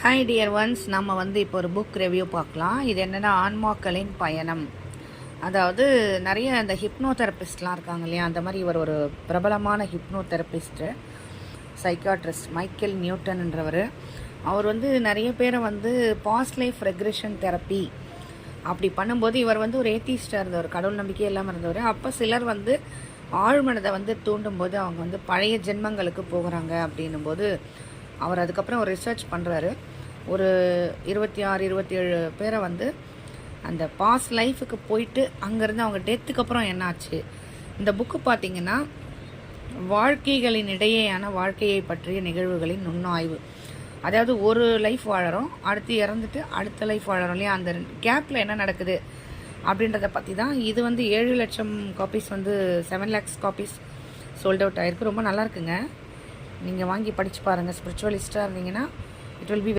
Hi dear once, நம்ம இப்போ ஒரு புக் ரிவ்யூ பார்க்கலாம். இது என்னென்னா ஆன்மாக்களின் பயணம். அதாவது நிறைய இந்த ஹிப்னோ தெரபிஸ்ட்லாம் இருக்காங்க இல்லையா, அந்த மாதிரி இவர் ஒரு பிரபலமான ஹிப்னோ தெரபிஸ்ட்டு, சைக்காட்ரிஸ்ட் மைக்கேல் நியூட்டன்ன்றவர். அவர் நிறைய பேரை பாஸ்ட் லைஃப் ரெக்ரெஷன் தெரப்பி அப்படி பண்ணும்போது இவர் ஒரு ஏத்திஸ்டாக இருந்தவர், கடவுள் நம்பிக்கை இல்லாமல் இருந்தவர். அப்போ சிலர் ஆழ்மனதை தூண்டும்போது அவங்க பழைய ஜென்மங்களுக்கு போகிறாங்க அப்படின்னும் போது அவர் அதுக்கப்புறம் ஒரு ரிசர்ச் பண்ணுறாரு. ஒரு 26-27 பேரை அந்த பாஸ்ட் லைஃபுக்கு போயிட்டு அங்கேருந்து அவங்க டெத்துக்கு அப்புறம் என்னாச்சு. இந்த புக்கு பார்த்திங்கன்னா வாழ்க்கைகளின் இடையேயான வாழ்க்கையை பற்றிய நிகழ்வுகளின் நுண்ணாய்வு. அதாவது ஒரு லைஃப் வாழறோம், அடுத்து இறந்துட்டு அடுத்த லைஃப் வாழறோம் இல்லையா, அந்த கேப்பில் என்ன நடக்குது அப்படின்றத பற்றி தான். இது 7 லட்சம் copies 7 lakhs copies sold out ஆகிருக்கு. ரொம்ப நல்லா இருக்குங்க, நீங்கள் வாங்கி படித்து பாருங்கள். ஸ்பிரிச்சுவலிஸ்ட்டாக இருந்தீங்கன்னா இட் வில் பி